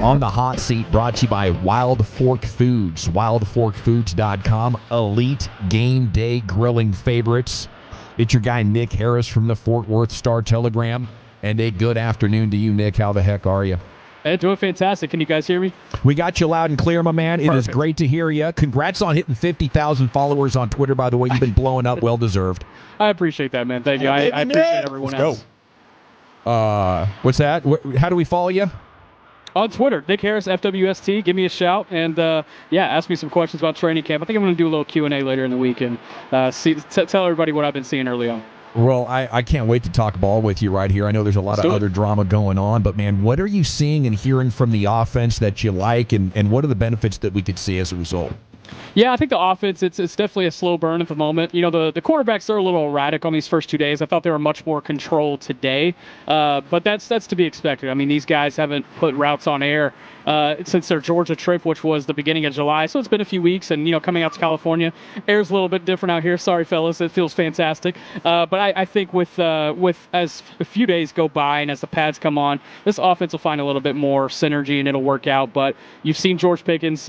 On the Hot Seat, brought to you by Wild Fork Foods. WildForkFoods.com. Elite game day grilling favorites. It's your guy Nick Harris from the Fort Worth Star-Telegram. And a good afternoon to you, Nick. How the heck are you? Hey, doing fantastic. Can you guys hear me? We got you loud and clear, my man. Perfect. It is great to hear you. Congrats on hitting 50,000 followers on Twitter, by the way. You've been blowing up. Well-deserved. I appreciate that, man. Thank you. I appreciate everyone else. What's that? How do we follow you? On Twitter, Nick Harris, FWST. Give me a shout and, ask me some questions about training camp. I think I'm going to do a little Q&A later in the week and tell everybody what I've been seeing early on. Well, I can't wait to talk ball with you right here. I know there's a lot of other drama going on, but, man, what are you seeing and hearing from the offense that you like, and what are the benefits that we could see as a result? Yeah, I think the offense, it's definitely a slow burn at the moment. You know, the quarterbacks are a little erratic on these first 2 days. I thought they were much more controlled today, but that's to be expected. I mean, these guys haven't put routes on air since their Georgia trip, which was the beginning of July. So it's been a few weeks, and, you know, coming out to California, air's a little bit different out here. Sorry, fellas, it feels fantastic. But I think with as a few days go by and as the pads come on, this offense will find a little bit more synergy and it'll work out. But you've seen George Pickens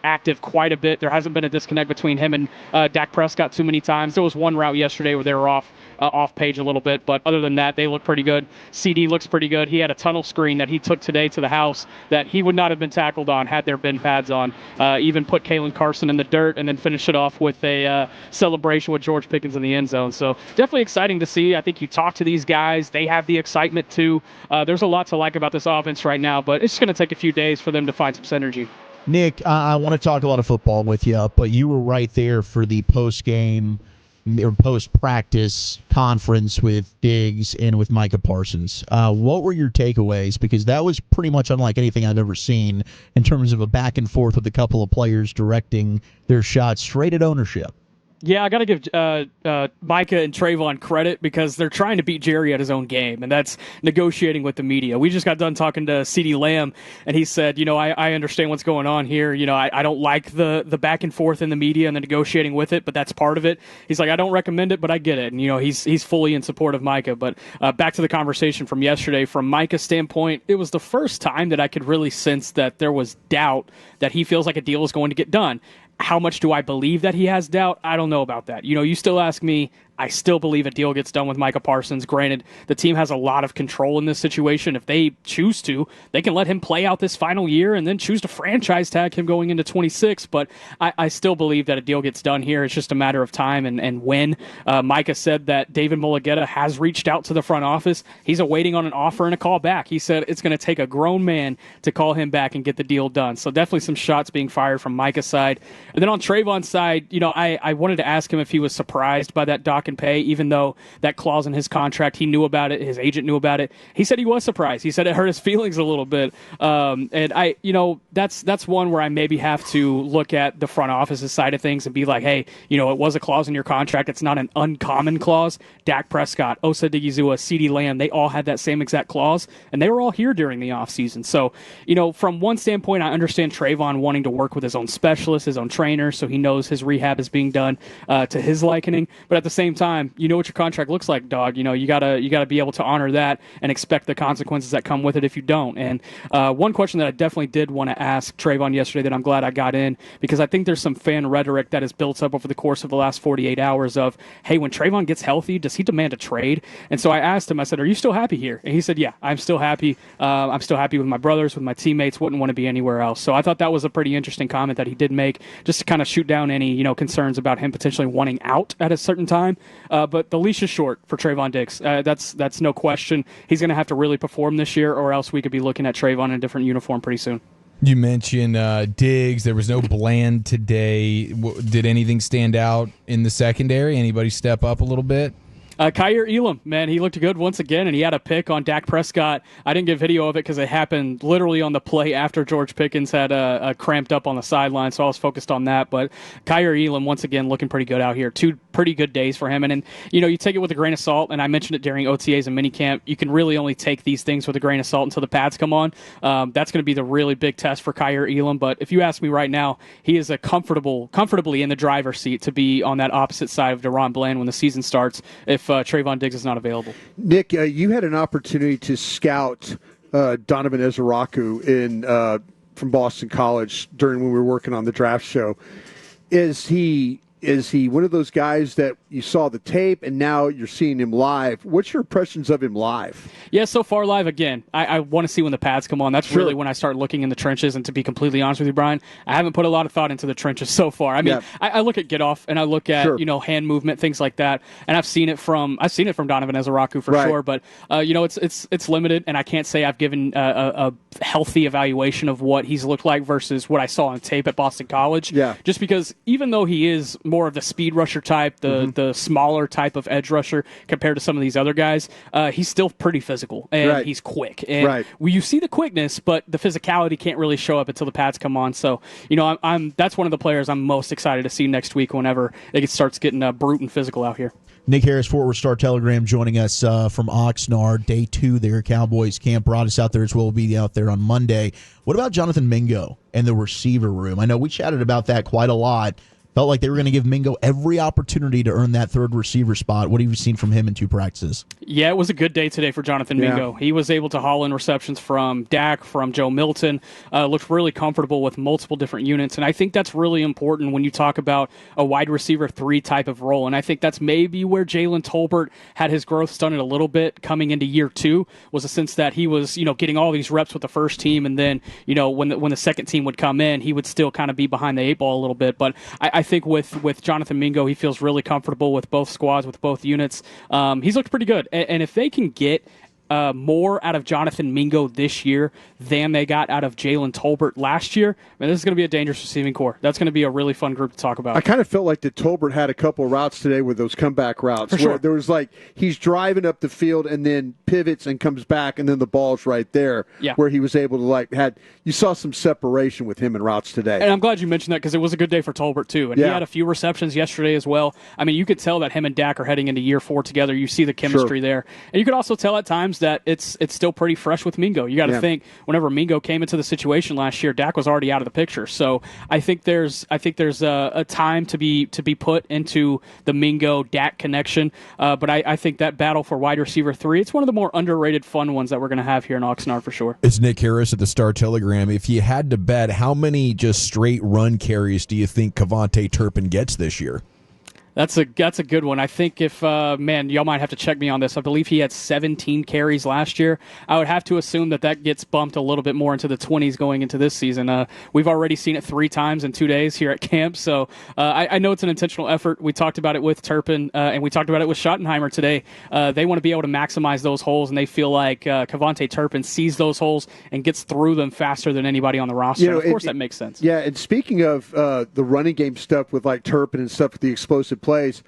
active quite a bit. There hasn't been a disconnect between him and Dak Prescott too many times. There was one route yesterday where they were off page a little bit, but other than that, they look pretty good. CD looks pretty good. He had a tunnel screen that he took today to the house that he would not have been tackled on had there been pads on. Even put Kalen Carson in the dirt and then finish it off with a celebration with George Pickens in the end zone. So definitely exciting to see. I think you talk to these guys, they have the excitement too. There's a lot to like about this offense right now, but it's just going to take a few days for them to find some synergy. Nick, I want to talk a lot of football with you, but you were right there for the post-game or post-practice conference with Diggs and with Micah Parsons. What were your takeaways? Because that was pretty much unlike anything I've ever seen in terms of a back and forth with a couple of players directing their shots straight at ownership. Yeah, I got to give Micah and Trevon credit because they're trying to beat Jerry at his own game, and that's negotiating with the media. We just got done talking to CeeDee Lamb, and he said, you know, I understand what's going on here. You know, I don't like the back and forth in the media and the negotiating with it, but that's part of it. He's like, I don't recommend it, but I get it. And, you know, he's fully in support of Micah. But back to the conversation from yesterday, from Micah's standpoint, it was the first time that I could really sense that there was doubt that he feels like a deal is going to get done. How much do I believe that he has doubt? I don't know about that. You know, you still ask me, I still believe a deal gets done with Micah Parsons. Granted, the team has a lot of control in this situation. If they choose to, they can let him play out this final year and then choose to franchise tag him going into 26. But I still believe that a deal gets done here. It's just a matter of time and when. Micah said that David Mulugeta has reached out to the front office. He's awaiting on an offer and a call back. He said it's going to take a grown man to call him back and get the deal done. So definitely some shots being fired from Micah's side. And then on Trevon's side, you know, I wanted to ask him if he was surprised by that dock and pay, even though that clause in his contract, he knew about it, his agent knew about it. He said he was surprised. He said it hurt his feelings a little bit. And that's one where I maybe have to look at the front office's side of things and be like, hey, you know, it was a clause in your contract. It's not an uncommon clause. Dak Prescott, Osa Digizua, CeeDee Lamb, they all had that same exact clause, and they were all here during the offseason. So, you know, from one standpoint, I understand Trevon wanting to work with his own specialist, his own trainer, so he knows his rehab is being done to his likening. But at the same time, you know what your contract looks like, dog. You know, you gotta be able to honor that and expect the consequences that come with it if you don't. And one question that I definitely did want to ask Trevon yesterday that I'm glad I got in, because I think there's some fan rhetoric that has built up over the course of the last 48 hours of, hey, when Trevon gets healthy, does he demand a trade? And so I asked him, I said, are you still happy here? And he said, yeah, I'm still happy. I'm still happy with my brothers, with my teammates, wouldn't want to be anywhere else. So I thought that was a pretty interesting comment that he did make, just to kind of shoot down any, you know, concerns about him potentially wanting out at a certain time. But the leash is short for Trevon Diggs. That's no question. He's going to have to really perform this year, or else we could be looking at Trevon in a different uniform pretty soon. You mentioned Diggs. There was no Bland today. Did anything stand out in the secondary? Anybody step up a little bit? Kaiir Elam, man, he looked good once again, and he had a pick on Dak Prescott. I didn't get video of it because it happened literally on the play after George Pickens had cramped up on the sideline, so I was focused on that. But Kaiir Elam, once again, looking pretty good out here. 2 pretty good days for him. And you know, you take it with a grain of salt, and I mentioned it during OTAs and minicamp. You can really only take these things with a grain of salt until the pads come on. That's going to be the really big test for Kaiir Elam. But if you ask me right now, he is comfortably in the driver's seat to be on that opposite side of DaRon Bland when the season starts if Trevon Diggs is not available. Nick, you had an opportunity to scout Donovan Ezaraku from Boston College when we were working on the draft show. Is he one of those guys that you saw the tape and now you're seeing him live? What's your impressions of him live? Yeah, so far live, again, I want to see when the pads come on. That's really when I start looking in the trenches. And to be completely honest with you, Brian, I haven't put a lot of thought into the trenches so far. I mean, I look at get off and I look at hand movement, things like that, and I've seen it from Donovan Ezaraku for sure. But it's limited, and I can't say I've given a healthy evaluation of what he's looked like versus what I saw on tape at Boston College. Yeah, just because even though he is more of the speed rusher type, the smaller type of edge rusher compared to some of these other guys, he's still pretty physical and he's quick. And you see the quickness, but the physicality can't really show up until the pads come on. So, that's one of the players I'm most excited to see next week whenever it starts getting brute and physical out here. Nick Harris, Fort Worth Star-Telegram, joining us from Oxnard, day 2 there. Cowboys camp brought us out there as well. We'll be out there on Monday. What about Jonathan Mingo and the receiver room? I know we chatted about that quite a lot. Felt like they were going to give Mingo every opportunity to earn that third receiver spot. What have you seen from him in 2 practices? Yeah, it was a good day today for Jonathan Mingo. He was able to haul in receptions from Dak, from Joe Milton, looked really comfortable with multiple different units, and I think that's really important when you talk about a wide receiver 3 type of role, and I think that's maybe where Jalen Tolbert had his growth stunted a little bit coming into year 2, was a sense that he was, getting all these reps with the first team, and then, when the second team would come in, he would still kind of be behind the 8 ball a little bit, but I think with Jonathan Mingo, he feels really comfortable with both squads, with both units. He's looked pretty good. And if they can get more out of Jonathan Mingo this year than they got out of Jalen Tolbert last year, this is going to be a dangerous receiving core. That's going to be a really fun group to talk about. I kind of felt like that Tolbert had a couple of routes today with those comeback routes. For sure. There was he's driving up the field and then pivots and comes back and then the ball's right there where he was able to you saw some separation with him in routes today. And I'm glad you mentioned that because it was a good day for Tolbert too. And he had a few receptions yesterday as well. I mean, you could tell that him and Dak are heading into year 4 together. You see the chemistry there. And you could also tell at times that it's still pretty fresh with Mingo. You got to think whenever Mingo came into the situation last year, Dak was already out of the picture. So I think there's a time to be put into the Mingo Dak connection. But I think that battle for wide receiver 3, it's one of the more underrated fun ones that we're going to have here in Oxnard for sure. It's Nick Harris at the Star-Telegram. If you had to bet, how many just straight run carries do you think Cavonte Turpin gets this year? That's a good one. I think if, y'all might have to check me on this. I believe he had 17 carries last year. I would have to assume that gets bumped a little bit more into the 20s going into this season. We've already seen it 3 times in 2 days here at camp, so I know it's an intentional effort. We talked about it with Turpin, and we talked about it with Schottenheimer today. They want to be able to maximize those holes, and they feel like Cavonte Turpin sees those holes and gets through them faster than anybody on the roster. Of course, that makes sense. Yeah, and speaking of the running game stuff with Turpin and stuff with the explosive plays.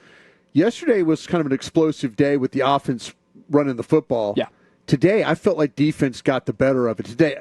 Yesterday was kind of an explosive day with the offense running the football. Yeah. Today, I felt like defense got the better of it. Today,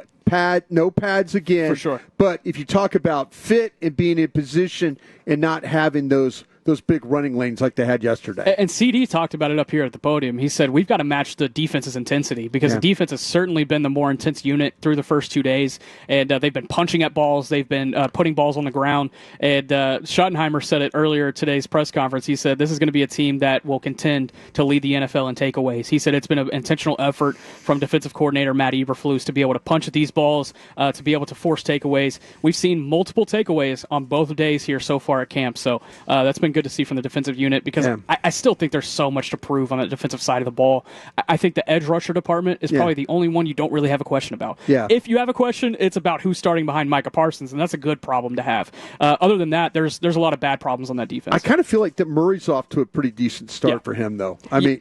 no pads again. For sure. But if you talk about fit and being in position and not having those big running lanes like they had yesterday. And CD talked about it up here at the podium. He said, we've got to match the defense's intensity because the defense has certainly been the more intense unit through the first 2 days. And they've been punching at balls. They've been putting balls on the ground. And Schottenheimer said it earlier at today's press conference. He said, this is going to be a team that will contend to lead the NFL in takeaways. He said it's been an intentional effort from defensive coordinator Matt Eberflus to be able to punch at these balls, to be able to force takeaways. We've seen multiple takeaways on both days here so far at camp. So that's been good to see from the defensive unit because I still think there's so much to prove on the defensive side of the ball. I think the edge rusher department is probably the only one you don't really have a question about. Yeah. If you have a question, it's about who's starting behind Micah Parsons, and that's a good problem to have. Other than that, there's a lot of bad problems on that defense. I kind of feel like that Murray's off to a pretty decent start for him, though. I mean,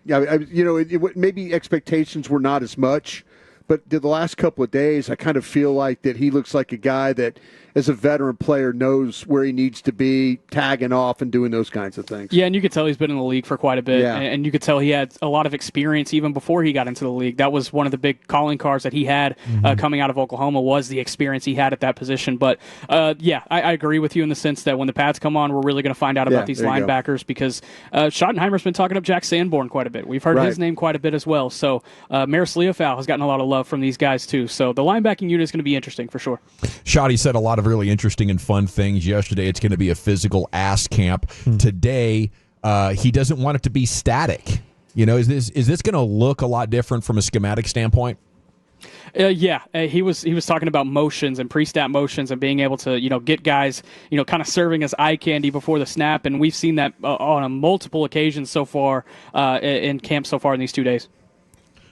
maybe expectations were not as much, but the last couple of days, I kind of feel like that he looks like a guy that, as a veteran player, knows where he needs to be, tagging off and doing those kinds of things. Yeah, and you could tell he's been in the league for quite a bit, and you could tell he had a lot of experience even before he got into the league. That was one of the big calling cards that he had coming out of Oklahoma was the experience he had at that position. But, I agree with you in the sense that when the pads come on, we're really going to find out about these linebackers because Schottenheimer's been talking up Jack Sanborn quite a bit. We've heard his name quite a bit as well. So Maris Leofau has gotten a lot of love from these guys too. So the linebacking unit is going to be interesting for sure. Shotty said a lot of really interesting and fun things yesterday. It's going to be a physical ass camp. Today, he doesn't want it to be static. Is this going to look a lot different from a schematic standpoint? He was talking about motions and pre-snap motions and being able to get guys kind of serving as eye candy before the snap, and we've seen that on a multiple occasions so far in camp so far in these 2 days.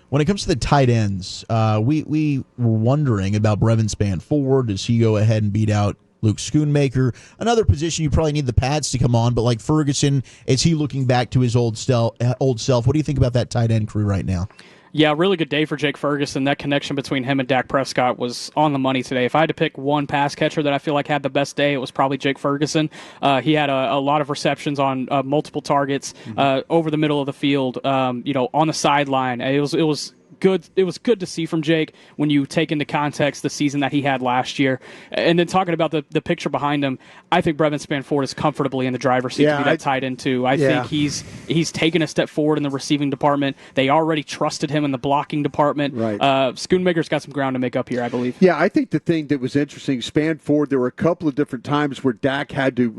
When it comes to the tight ends, we were wondering about Brevin Spann-Ford. Does he go ahead and beat out Luke Schoonmaker? Another position you probably need the pads to come on, but like Ferguson, is he looking back to his old self? What do you think about that tight end crew right now? Yeah, really good day for Jake Ferguson. That connection between him and Dak Prescott was on the money today. If I had to pick one pass catcher that I feel like had the best day, it was probably Jake Ferguson. He had a lot of receptions on multiple targets over the middle of the field, on the sideline. It was good. It was good to see from Jake when you take into context the season that he had last year. And then talking about the picture behind him, I think Brevin Spann-Ford is comfortably in the driver's seat to be that tight end too. I think he's taken a step forward in the receiving department. They already trusted him in the blocking department. Right. Schoonmaker's got some ground to make up here, I believe. Yeah, I think the thing that was interesting, Spann-Ford, there were a couple of different times where Dak had to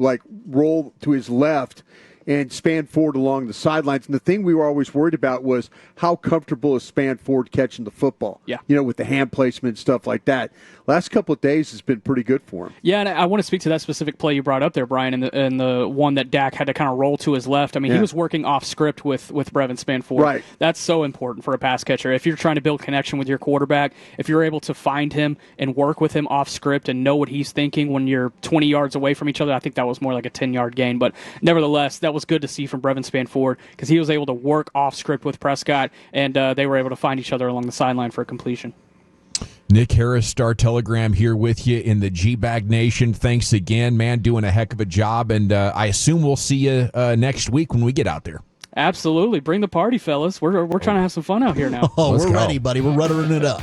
roll to his left and Spann-Ford along the sidelines. And the thing we were always worried about was how comfortable is Spann-Ford catching the football? Yeah. With the hand placement and stuff like that. Last couple of days has been pretty good for him. Yeah, and I want to speak to that specific play you brought up there, Brian, and the one that Dak had to kind of roll to his left. I mean, he was working off script with Brevin Spann-Ford. Right. That's so important for a pass catcher. If you're trying to build connection with your quarterback, if you're able to find him and work with him off script and know what he's thinking when you're 20 yards away from each other, I think that was more like a 10-yard gain. But nevertheless, that was good to see from Brevin Spann-Ford because he was able to work off script with Prescott, and they were able to find each other along the sideline for a completion. Nick Harris, Star Telegram, here with you in the Gbag Nation. Thanks again, man. Doing a heck of a job, and I assume we'll see you next week when we get out there. Absolutely. Bring the party, fellas. We're trying to have some fun out here now. We're ready, buddy. We're ruddering it up.